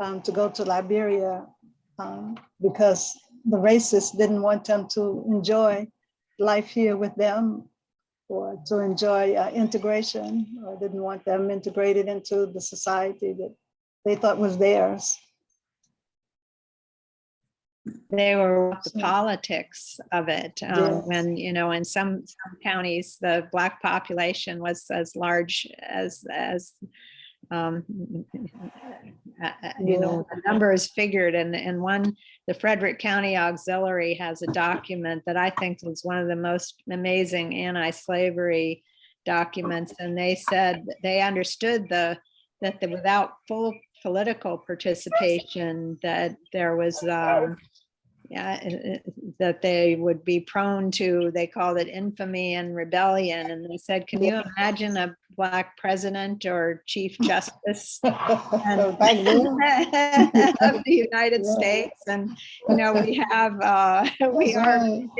Speaker 6: to go to Liberia because the racists didn't want them to enjoy life here with them, or to enjoy integration, or didn't want them integrated into the society that they thought was theirs?
Speaker 4: They were with the politics of it. When, you know, in some counties, the Black population was as large as you know, the number is figured, and one, the Frederick County Auxiliary has a document that I think was one of the most amazing anti-slavery documents, and they said they understood that without full political participation, that there was that they would be prone to, they called it infamy and rebellion. And they said, can you imagine a Black president or chief justice of the United States? And, you know, we are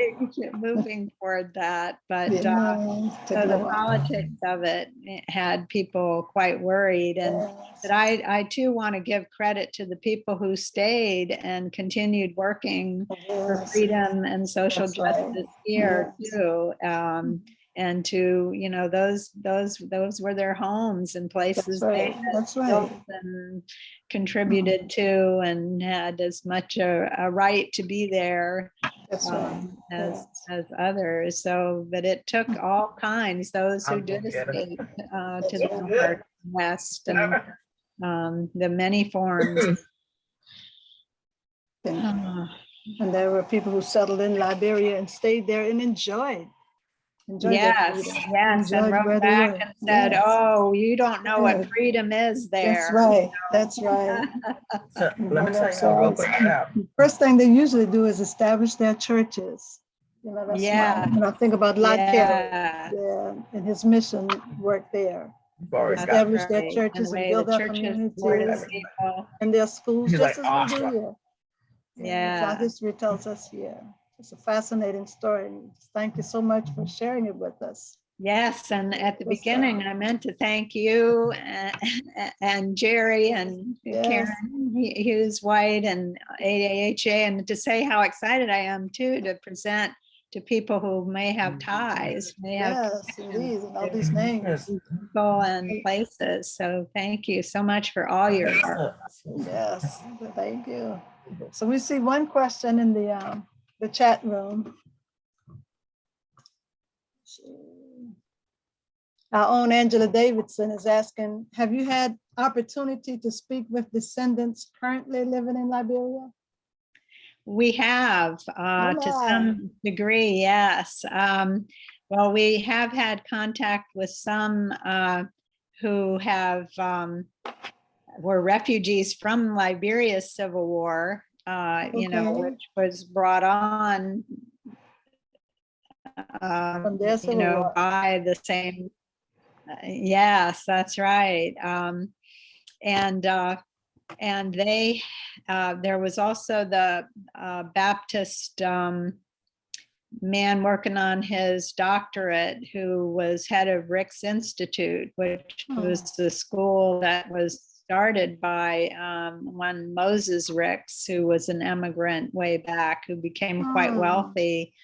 Speaker 4: moving toward that, but so the politics of it had people quite worried. And but I too want to give credit to the people who stayed and continued working for freedom and social justice here too. And to, you know, those were their homes and places they had built and contributed to, and had as much a right to be there as others. So, but it took all kinds, those who did escape to the north and west, and the many forms.
Speaker 6: And there were people who settled in Liberia and stayed there and enjoyed
Speaker 4: Yes, and wrote back and said, oh, you don't know what freedom is there.
Speaker 6: That's right.
Speaker 1: So, let me tell you a real quick tap.
Speaker 6: First thing they usually do is establish their churches. You know, that's when I think about Lot Kelly, and his mission work there. Establish their churches and build their communities and their schools, just as we do here. Our history tells us here. It's a fascinating story. Thank you so much for sharing it with us.
Speaker 4: Yes, and at the
Speaker 6: What's
Speaker 4: beginning,
Speaker 6: up?
Speaker 4: I meant to thank you and Jerry and
Speaker 6: Yes.
Speaker 4: Karen Hughes White and AAHA, and to say how excited I am too to present to people who may have ties, may have
Speaker 6: Yes, indeed, and all
Speaker 4: to
Speaker 6: these names.
Speaker 1: Yes.
Speaker 4: people and places. So thank you so much for all your work.
Speaker 6: Yes, thank you. So we see one question in the chat room. Our own Angela Davidson is asking, have you had opportunity to speak with descendants currently living in Liberia?
Speaker 4: We have, to
Speaker 6: Hola.
Speaker 4: some degree, yes. Well, we have had contact with some who have were refugees from Liberia's civil war, you know,
Speaker 6: Okay.
Speaker 4: which was brought on,
Speaker 6: From their
Speaker 4: you
Speaker 6: civil
Speaker 4: know,
Speaker 6: war.
Speaker 4: by the same. Yes, that's right. And they, there was also the Baptist man working on his doctorate who was head of Rick's Institute, which was the school that was started by one Moses Ricks, who was an immigrant way back, who became quite wealthy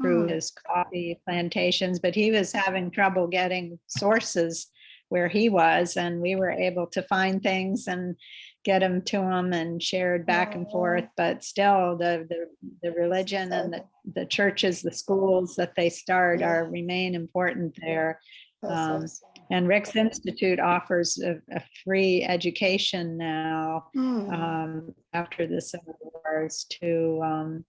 Speaker 4: through his coffee plantations, but he was having trouble getting sources where he was, and we were able to find things and get them to him and shared back and forth. But still, the religion and the churches, the schools that they start are remain important there. And Rick's Institute offers a free education now after the Civil Wars to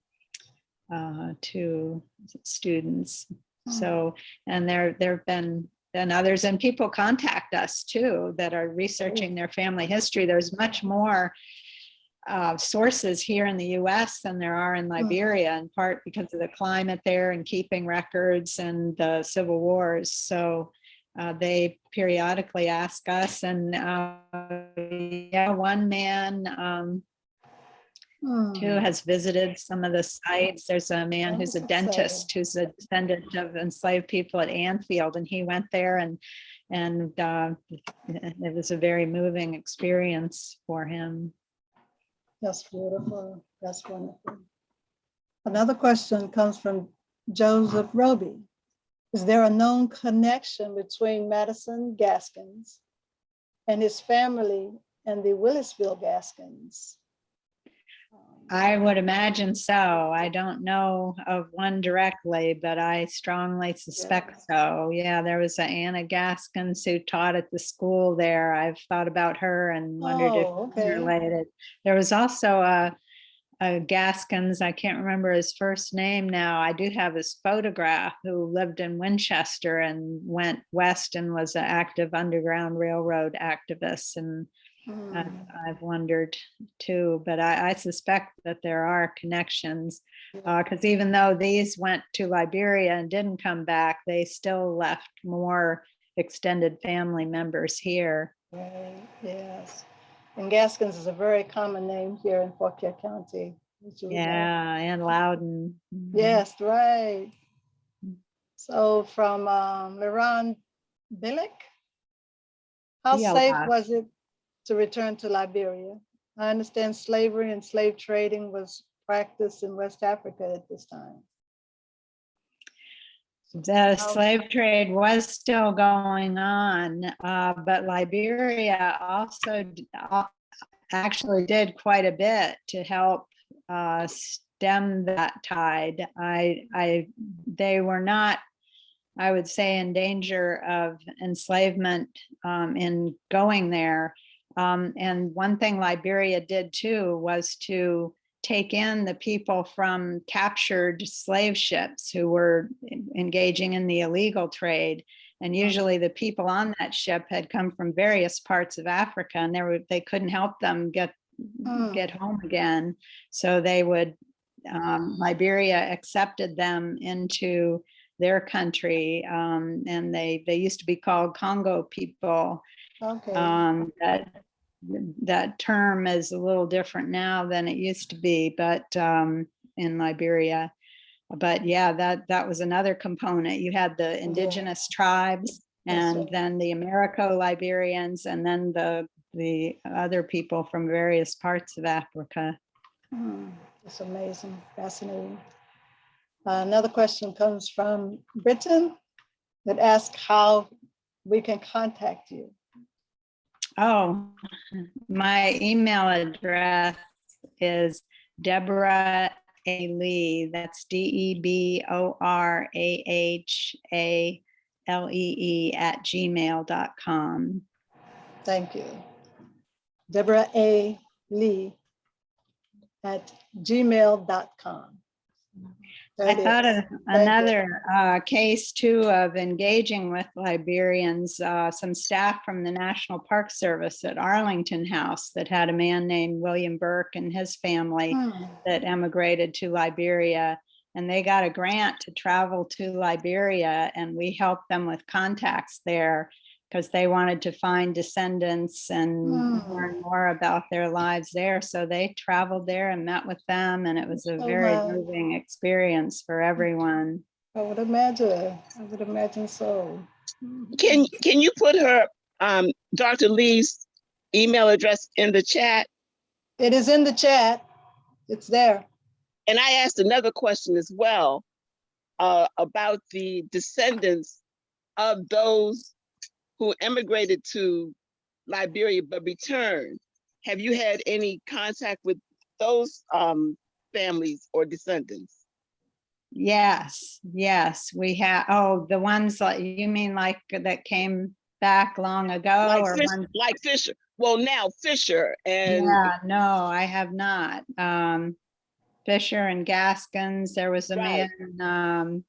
Speaker 4: students. So, and there have been others, and people contact us too that are researching their family history. There's much more sources here in the US than there are in Liberia, in part because of the climate there and keeping records and the civil wars. So they periodically ask us, and yeah, one man who has visited some of the sites. There's a man who's a dentist who's a descendant of enslaved people at Anfield, and he went there, and it was a very moving experience for him.
Speaker 6: That's beautiful. That's wonderful. Another question comes from Joseph Roby. Is there a known connection between Madison Gaskins and his family and the Willisville Gaskins?
Speaker 4: I would imagine so. I don't know of one directly, but I strongly suspect so. Yeah, there was a Anna Gaskins who taught at the school there. I've thought about her and wondered if it's related. There was also a Gaskins, I can't remember his first name now. I do have his photograph, who lived in Winchester and went west and was an active Underground Railroad activist. And I've wondered too, but I suspect that there are connections, because even though these went to Liberia and didn't come back, they still left more extended family members here.
Speaker 6: Right, yes. And Gaskins is a very common name here in Fauquier County.
Speaker 4: Yeah, and Loudon.
Speaker 6: Yes, right. So from Miran Billick, how safe was it to return to Liberia? I understand slavery and slave trading was practiced in West Africa at this time.
Speaker 4: The slave trade was still going on, but Liberia also actually did quite a bit to help stem that tide. They were not, I would say, in danger of enslavement in going there. And one thing Liberia did too was to take in the people from captured slave ships who were engaging in the illegal trade. And usually the people on that ship had come from various parts of Africa, and they couldn't help them get home again. So they would, Liberia accepted them into their country, and they used to be called Congo people. Okay. That term is a little different now than it used to be, but in Liberia. But yeah, that was another component. You had the indigenous tribes,
Speaker 6: That's
Speaker 4: and
Speaker 6: right.
Speaker 4: then the Americo-Liberians, and then the other people from various parts of Africa.
Speaker 6: It's amazing, fascinating. Another question comes from Britain that asks how we can contact you.
Speaker 4: Oh, my email address is Deborah A. Lee. That's DEBORAHALEE @gmail.com.
Speaker 6: Thank you. Deborah A. Lee @gmail.com.
Speaker 4: I thought of another case too of engaging with Liberians, some staff from the National Park Service at Arlington House that had a man named William Burke and his family that emigrated to Liberia. And they got a grant to travel to Liberia, and we helped them with contacts there because they wanted to find descendants and learn more about their lives there. So they traveled there and met with them, and it was a very moving experience for everyone.
Speaker 6: I would imagine. I would imagine so.
Speaker 7: Can you put her Dr. Lee's email address in the chat?
Speaker 6: It is in the chat. It's there.
Speaker 7: And I asked another question as well about the descendants of those who emigrated to Liberia but returned. Have you had any contact with those families or descendants?
Speaker 4: Yes, we have. Oh, the ones like, you mean like that came back long ago?
Speaker 7: Like Fisher. Well, now Fisher and
Speaker 4: yeah, no, I have not. Fisher and Gaskins, there was a man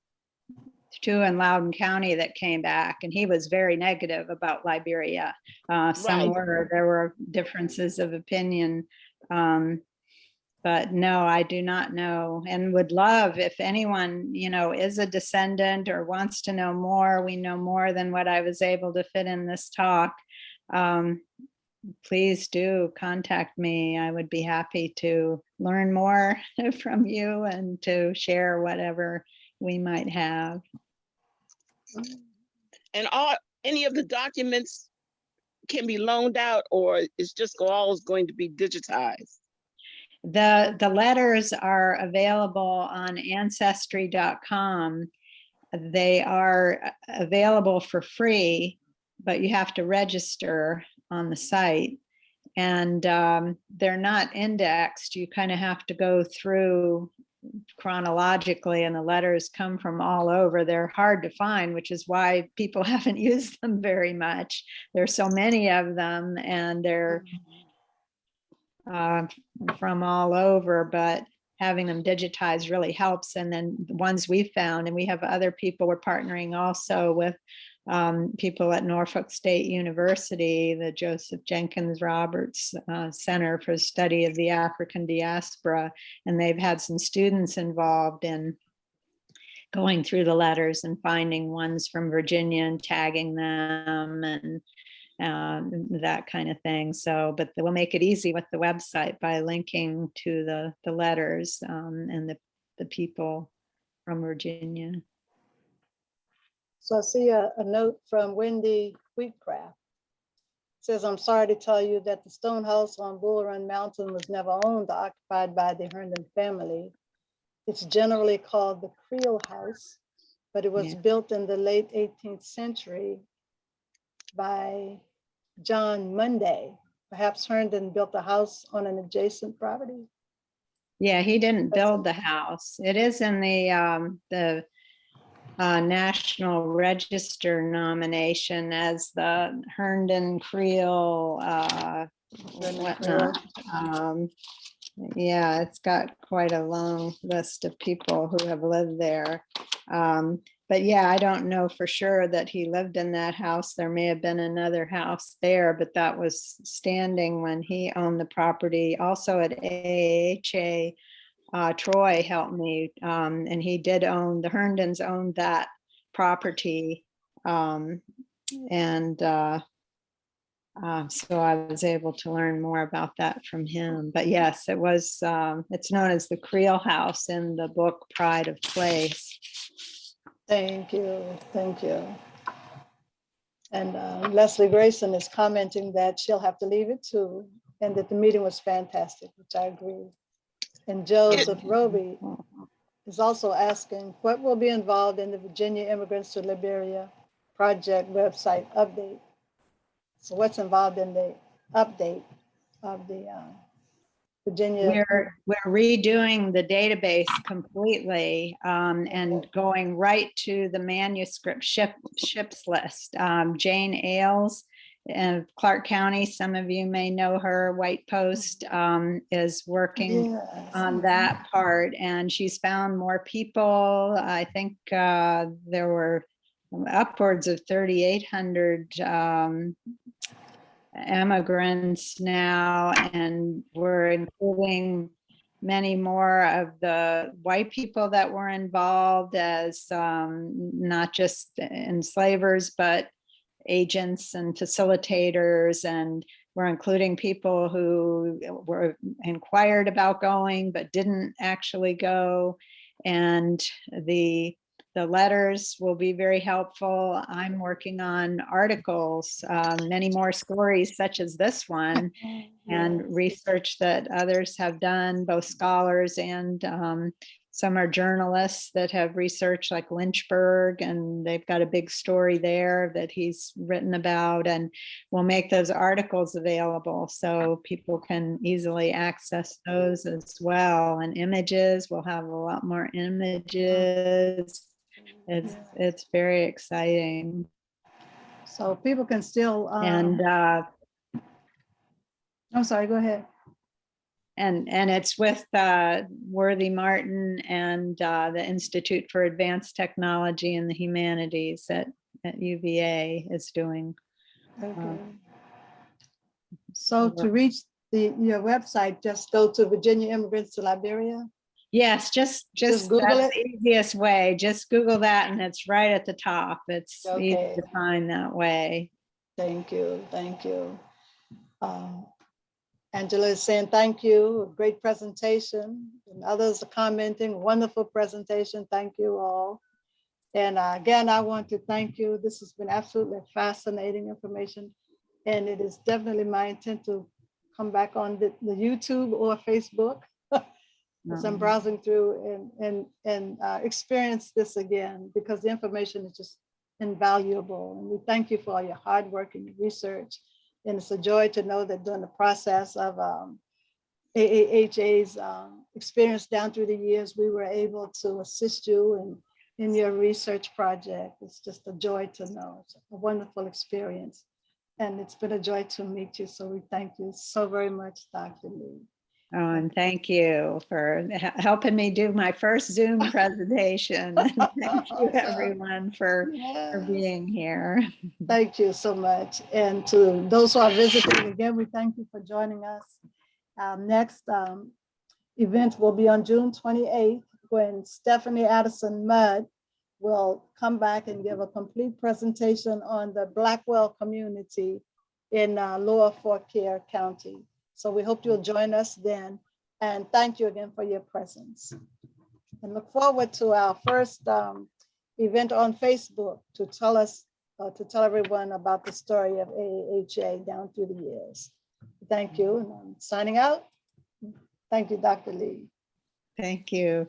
Speaker 4: too in Loudoun County that came back, and he was very negative about Liberia. There were differences of opinion, but no, I do not know, and would love if anyone, is a descendant or wants to know more. We know more than what I was able to fit in this talk. Please do contact me. I would be happy to learn more from you and to share whatever we might have.
Speaker 7: And any of the documents can be loaned out, or it's just all going to be digitized?
Speaker 4: The letters are available on ancestry.com. They are available for free, but you have to register on the site, and they're not indexed. You kind of have to go through chronologically, and the letters come from all over. They're hard to find, which is why people haven't used them very much. There's so many of them, and they're from all over, but having them digitized really helps. And then the ones we found, and we have other people, we're partnering also with people at Norfolk State University, the Joseph Jenkins Roberts Center for Study of the African Diaspora, and they've had some students involved in going through the letters and finding ones from Virginia and tagging them and that kind of thing. So, but we'll make it easy with the website by linking to the letters and the people from Virginia.
Speaker 6: So I see a note from Wendy Wheatcraft. It says, I'm sorry to tell you that the stone house on Bull Run Mountain was never owned or occupied by the Herndon family. It's generally called the Creole House, but it was built in the late 18th century by John Munday. Perhaps Herndon built a house on an adjacent property.
Speaker 4: Yeah, he didn't build the house. It is in the National Register nomination as the Herndon Creole whatnot. Yeah, it's got quite a long list of people who have lived there. But yeah, I don't know for sure that he lived in that house. There may have been another house there, but that was standing when he owned the property. Also at AAHA, Troy helped me, and he did own, the Herndons owned that property. So I was able to learn more about that from him. But yes, it was, it's known as the Creel House in the book Pride of Place.
Speaker 6: Thank you, thank you. And Leslie Grayson is commenting that she'll have to leave it too, and that the meeting was fantastic, which I agree. And Joseph Roby is also asking, what will be involved in the Virginia Immigrants to Liberia project website update? So what's involved in the update of the Virginia?
Speaker 4: We're redoing the database completely and going right to the manuscript ships list. Jane Ailes in Clark County, some of you may know her, White Post, is working on that part, and she's found more people. I think there were upwards of 3,800 immigrants now, and we're including many more of the white people that were involved as not just enslavers, but agents and facilitators. And we're including people who were inquired about going but didn't actually go. And the letters will be very helpful. I'm working on articles, many more stories such as this one, and research that others have done, both scholars and some are journalists that have researched, like Lynchburg, and they've got a big story there that he's written about, and we'll make those articles available so people can easily access those as well. And images, we'll have a lot more images. It's very exciting.
Speaker 6: So people can still,
Speaker 4: And
Speaker 6: I'm sorry, go ahead.
Speaker 4: and it's with Worthy Martin and the Institute for Advanced Technology and the Humanities at UVA is doing.
Speaker 6: Okay. So to reach your website, just go to Virginia Immigrants to Liberia.
Speaker 4: Yes, just
Speaker 6: Google
Speaker 4: that's
Speaker 6: it?
Speaker 4: the easiest way. Just Google that and it's right at the top. It's easy
Speaker 6: Okay.
Speaker 4: to find that way.
Speaker 6: Thank you, thank you. Angela is saying thank you, great presentation. And others are commenting, wonderful presentation, thank you all. And again, I want to thank you. This has been absolutely fascinating information. And it is definitely my intent to come back on the YouTube or Facebook as I'm browsing through and experience this again, because the information is just invaluable. And we thank you for all your hard work and your research. And it's a joy to know that during the process of AAHA's experience down through the years, we were able to assist you in your research project. It's just a joy to know. It's a wonderful experience. And it's been a joy to meet you. So we thank you so very much, Dr. Lee.
Speaker 4: Oh, and thank you for helping me do my first Zoom presentation. Thank you, everyone, for being here.
Speaker 6: Thank you so much. And to those who are visiting, again, we thank you for joining us. Next event will be on June 28th, when Stephanie Addison Mudd will come back and give a complete presentation on the Blackwell community in Lower Fauquier County. So we hope you'll join us then. And thank you again for your presence. And look forward to our first event on Facebook to tell us, to tell everyone about the story of AAHA down through the years. Thank you, and I'm signing out. Thank you, Dr. Lee.
Speaker 4: Thank you.